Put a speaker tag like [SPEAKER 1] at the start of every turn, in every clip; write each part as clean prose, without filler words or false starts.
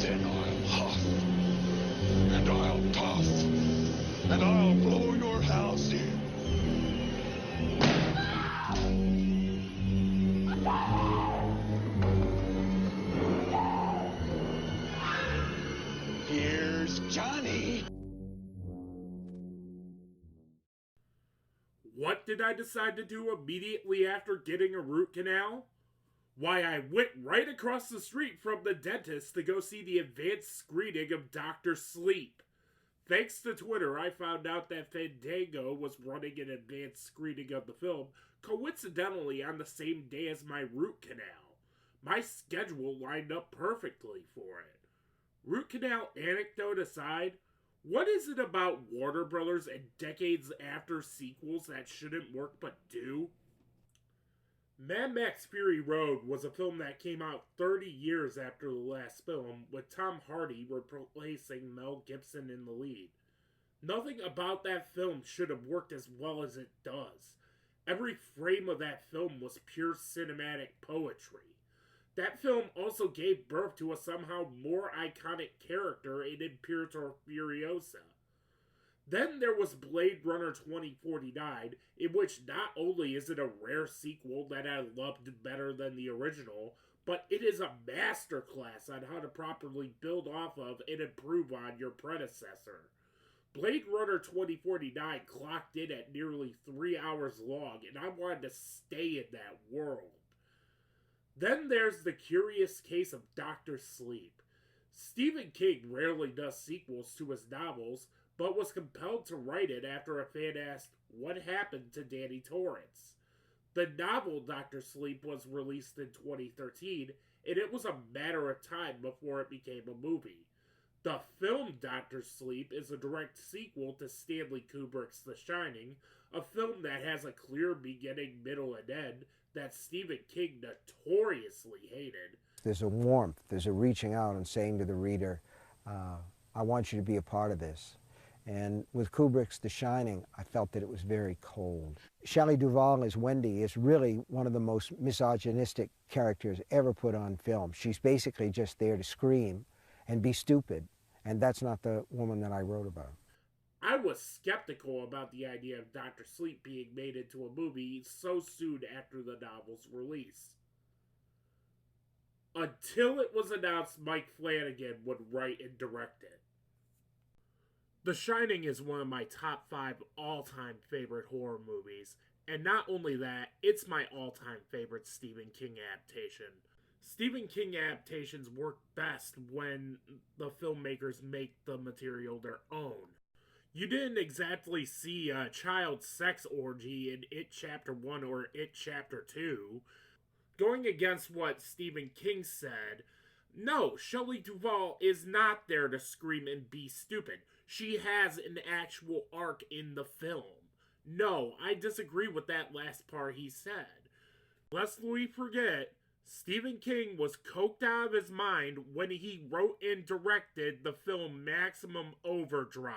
[SPEAKER 1] Then I'll huff, and I'll puff, and I'll blow your house in. Here's Johnny.
[SPEAKER 2] What did I decide to do immediately after getting a root canal? Why, I went right across the street from the dentist to go see the advanced screening of Dr. Sleep. Thanks to Twitter, I found out that Fandango was running an advanced screening of the film, coincidentally on the same day as my root canal. My schedule lined up perfectly for it. Root canal anecdote aside, what is it about Warner Brothers and decades after sequels that shouldn't work but do? Mad Max Fury Road was a film that came out 30 years after the last film, with Tom Hardy replacing Mel Gibson in the lead. Nothing about that film should have worked as well as it does. Every frame of that film was pure cinematic poetry. That film also gave birth to a somehow more iconic character in Imperator Furiosa. Then there was Blade Runner 2049, in which not only is it a rare sequel that I loved better than the original, but it is a masterclass on how to properly build off of and improve on your predecessor. Blade Runner 2049 clocked in at nearly 3 hours long, and I wanted to stay in that world. Then there's the curious case of Dr. Sleep. Stephen King rarely does sequels to his novels, but was compelled to write it after a fan asked, what happened to Danny Torrance? The novel Dr. Sleep was released in 2013, and it was a matter of time before it became a movie. The film Dr. Sleep is a direct sequel to Stanley Kubrick's The Shining, a film that has a clear beginning, middle, and end that Stephen King notoriously hated.
[SPEAKER 3] There's a warmth, there's a reaching out and saying to the reader, I want you to be a part of this. And with Kubrick's The Shining, I felt that it was very cold. Shelley Duvall as Wendy is really one of the most misogynistic characters ever put on film. She's basically just there to scream and be stupid, and that's not the woman that I wrote about.
[SPEAKER 2] I was skeptical about the idea of Dr. Sleep being made into a movie so soon after the novel's release. Until it was announced Mike Flanagan would write and direct it. The Shining is one of my top 5 all-time favorite horror movies, and not only that, it's my all-time favorite Stephen King adaptation. Stephen King adaptations work best when the filmmakers make the material their own. You didn't exactly see a child sex orgy in It Chapter 1 or It Chapter 2. Going against what Stephen King said, no, Shelley Duvall is not there to scream and be stupid. She has an actual arc in the film. No, I disagree with that last part he said. Lest we forget, Stephen King was coked out of his mind when he wrote and directed the film Maximum Overdrive.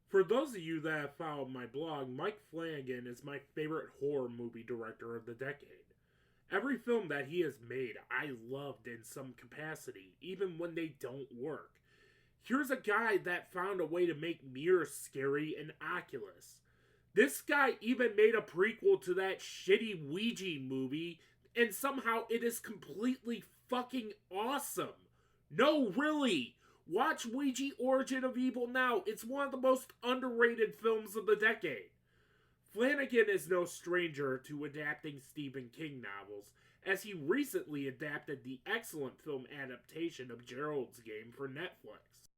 [SPEAKER 2] For those of you that have followed my blog, Mike Flanagan is my favorite horror movie director of the decade. Every film that he has made, I loved in some capacity, even when they don't work. Here's a guy that found a way to make mirrors scary and Oculus. This guy even made a prequel to that shitty Ouija movie, and somehow it is completely fucking awesome. No, really! Watch Ouija Origin of Evil now. It's one of the most underrated films of the decade. Flanagan is no stranger to adapting Stephen King novels, as he recently adapted the excellent film adaptation of Gerald's Game for Netflix.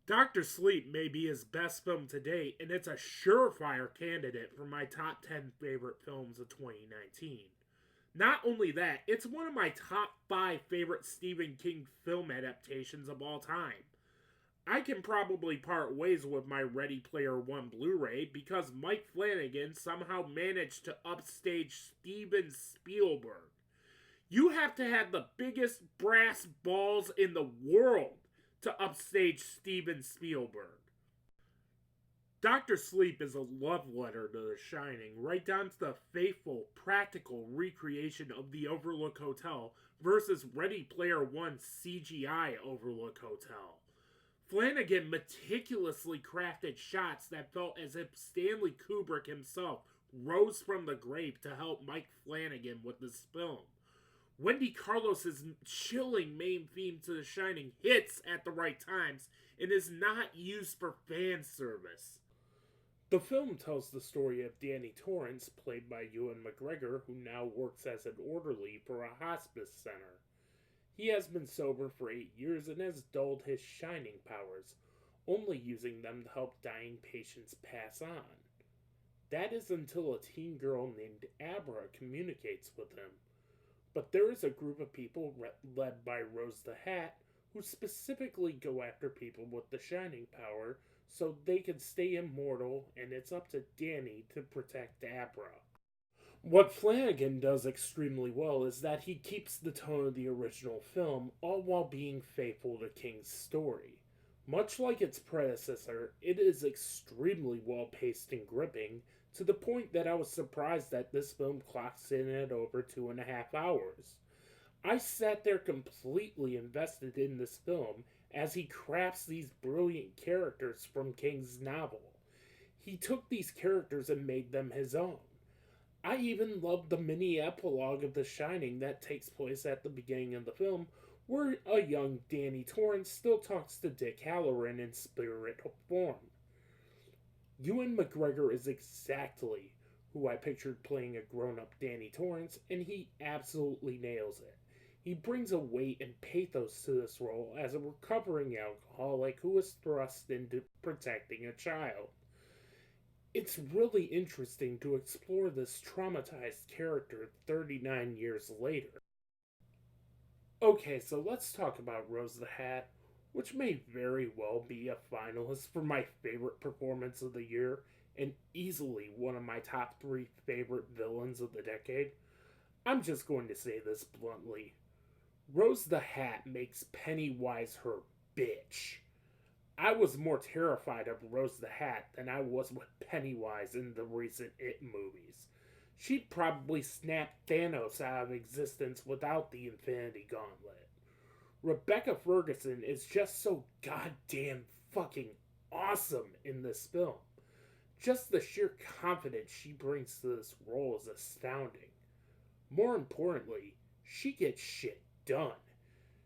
[SPEAKER 2] Dr. Sleep may be his best film to date, and it's a surefire candidate for my top 10 favorite films of 2019. Not only that, it's one of my top 5 favorite Stephen King film adaptations of all time. I can probably part ways with my Ready Player One Blu-ray because Mike Flanagan somehow managed to upstage Steven Spielberg. You have to have the biggest brass balls in the world to upstage Steven Spielberg. Dr. Sleep is a love letter to The Shining, right down to the faithful, practical recreation of the Overlook Hotel versus Ready Player One's CGI Overlook Hotel. Flanagan meticulously crafted shots that felt as if Stanley Kubrick himself rose from the grave to help Mike Flanagan with this film. Wendy Carlos' chilling main theme to The Shining hits at the right times and is not used for fan service. The film tells the story of Danny Torrance, played by Ewan McGregor, who now works as an orderly for a hospice center. He has been sober for 8 years and has dulled his shining powers, only using them to help dying patients pass on. That is until a teen girl named Abra communicates with him. But there is a group of people led by Rose the Hat who specifically go after people with the shining power so they can stay immortal, and it's up to Danny to protect Abra. What Flanagan does extremely well is that he keeps the tone of the original film, all while being faithful to King's story. Much like its predecessor, it is extremely well paced and gripping, to the point that I was surprised that this film clocks in at over 2.5 hours. I sat there completely invested in this film as he crafts these brilliant characters from King's novel. He took these characters and made them his own. I even loved the mini epilogue of The Shining that takes place at the beginning of the film, where a young Danny Torrance still talks to Dick Halloran in spirit form. Ewan McGregor is exactly who I pictured playing a grown-up Danny Torrance, and he absolutely nails it. He brings a weight and pathos to this role as a recovering alcoholic who is thrust into protecting a child. It's really interesting to explore this traumatized character 39 years later. Okay, so let's talk about Rose the Hat, which may very well be a finalist for my favorite performance of the year, and easily one of my top 3 favorite villains of the decade. I'm just going to say this bluntly. Rose the Hat makes Pennywise her bitch. I was more terrified of Rose the Hat than I was with Pennywise in the recent It movies. She'd probably snap Thanos out of existence without the Infinity Gauntlet. Rebecca Ferguson is just so goddamn fucking awesome in this film. Just the sheer confidence she brings to this role is astounding. More importantly, she gets shit done.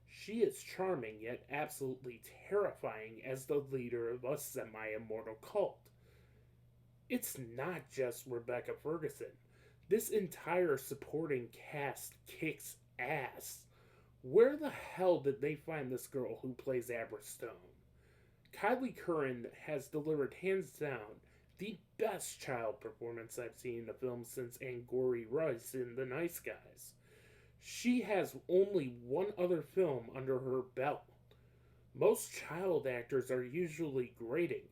[SPEAKER 2] She is charming yet absolutely terrifying as the leader of a semi-immortal cult. It's not just Rebecca Ferguson. This entire supporting cast kicks ass. Where the hell did they find this girl who plays Abra Stone? Kylie Curran has delivered hands down the best child performance I've seen in a film since Angourie Rice in The Nice Guys. She has only one other film under her belt. Most child actors are usually grating,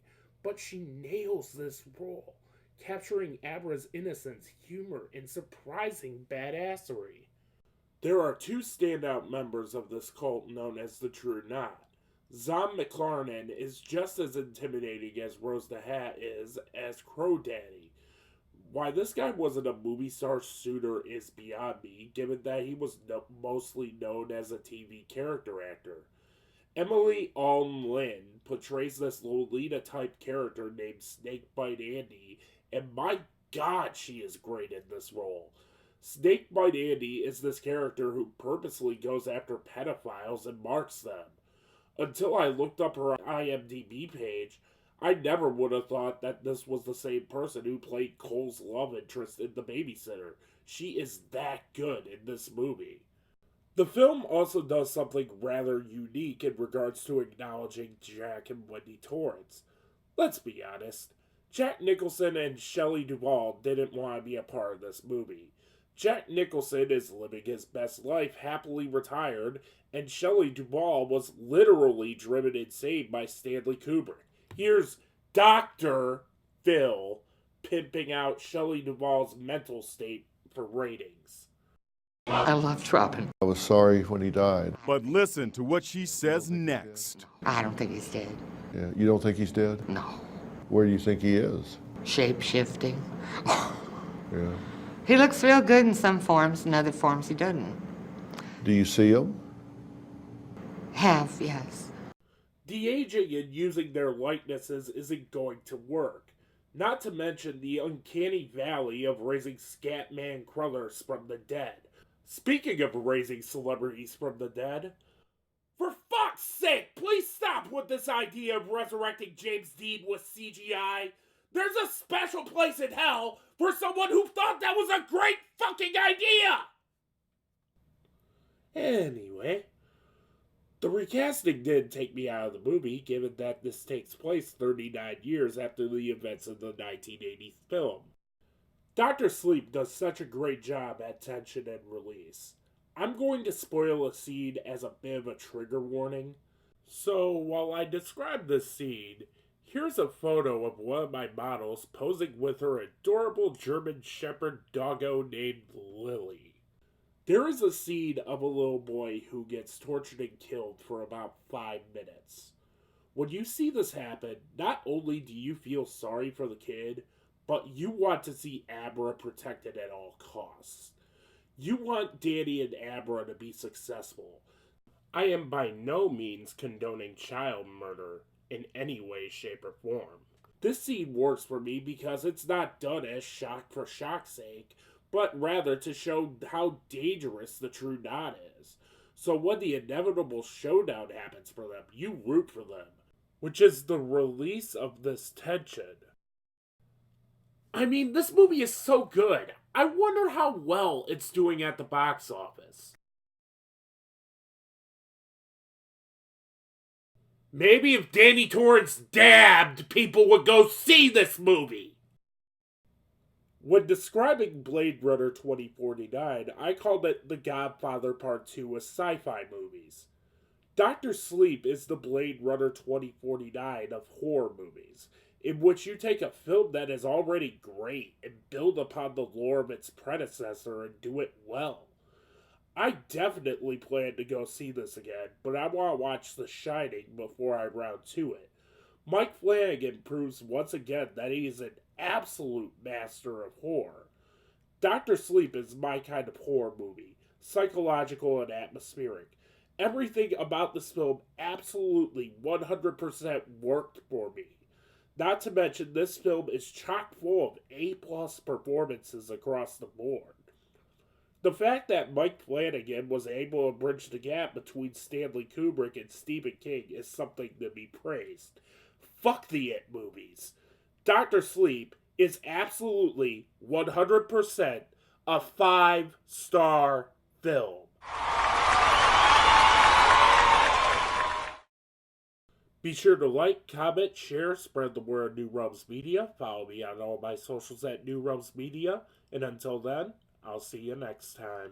[SPEAKER 2] but she nails this role, capturing Abra's innocence, humor, and surprising badassery. There are 2 standout members of this cult known as the True Knot. Zom McLaren is just as intimidating as Rose the Hat is as Crow Daddy. Why this guy wasn't a movie star sooner is beyond me, given that he was mostly known as a TV character actor. Emily Alm Lin portrays this Lolita-type character named Snakebite Andy, and my god, she is great in this role. Snakebite Andy is this character who purposely goes after pedophiles and marks them. Until I looked up her IMDb page, I never would have thought that this was the same person who played Cole's love interest in The Babysitter. She is that good in this movie. The film also does something rather unique in regards to acknowledging Jack and Wendy Torrance. Let's be honest, Jack Nicholson and Shelley Duvall didn't want to be a part of this movie. Jack Nicholson is living his best life happily retired, and Shelley Duvall was literally driven insane by Stanley Kubrick. Here's Dr. Phil pimping out Shelley Duvall's mental state for ratings.
[SPEAKER 4] I loved Robin.
[SPEAKER 5] I was sorry when he died.
[SPEAKER 6] But listen to what she says next.
[SPEAKER 4] I don't think he's dead.
[SPEAKER 5] Yeah, you don't think he's dead?
[SPEAKER 4] No.
[SPEAKER 5] Where do you think he is?
[SPEAKER 4] Shape-shifting.
[SPEAKER 5] Yeah.
[SPEAKER 4] He looks real good in some forms, in other forms he doesn't.
[SPEAKER 5] Do you see him?
[SPEAKER 4] Have, yes.
[SPEAKER 2] De-aging and using their likenesses isn't going to work. Not to mention the uncanny valley of raising Scatman Crothers from the dead. Speaking of raising celebrities from the dead, for fuck's sake, please stop with this idea of resurrecting James Dean with CGI. There's a special place in hell for someone who thought that was a great fucking idea! Anyway, the recasting did take me out of the movie, given that this takes place 39 years after the events of the 1980s film. Dr. Sleep does such a great job at tension and release. I'm going to spoil a scene as a bit of a trigger warning. So, while I describe this scene, here's a photo of one of my models posing with her adorable German Shepherd doggo named Lily. There is a scene of a little boy who gets tortured and killed for about 5 minutes. When you see this happen, not only do you feel sorry for the kid, but you want to see Abra protected at all costs. You want Danny and Abra to be successful. I am by no means condoning child murder in any way, shape, or form. This scene works for me because it's not done as shock for shock's sake, but rather to show how dangerous the True Knot is. So when the inevitable showdown happens for them, you root for them, which is the release of this tension. I mean, this movie is so good. I wonder how well it's doing at the box office. Maybe if Danny Torrance dabbed, people would go see this movie. When describing Blade Runner 2049, I called it The Godfather Part 2 of sci-fi movies. Dr. Sleep is the Blade Runner 2049 of horror movies, in which you take a film that is already great and build upon the lore of its predecessor and do it well. I definitely plan to go see this again, but I want to watch The Shining before I round to it. Mike Flanagan proves once again that he is an absolute master of horror. Dr. Sleep is my kind of horror movie, psychological and atmospheric. Everything about this film absolutely 100% worked for me. Not to mention, this film is chock full of A-plus performances across the board. The fact that Mike Flanagan was able to bridge the gap between Stanley Kubrick and Stephen King is something to be praised. Fuck the It movies. Dr. Sleep is absolutely 100% a 5-star film. Be sure to like, comment, share, spread the word New Realms Media. Follow me on all my socials at New Realms Media. And until then, I'll see you next time.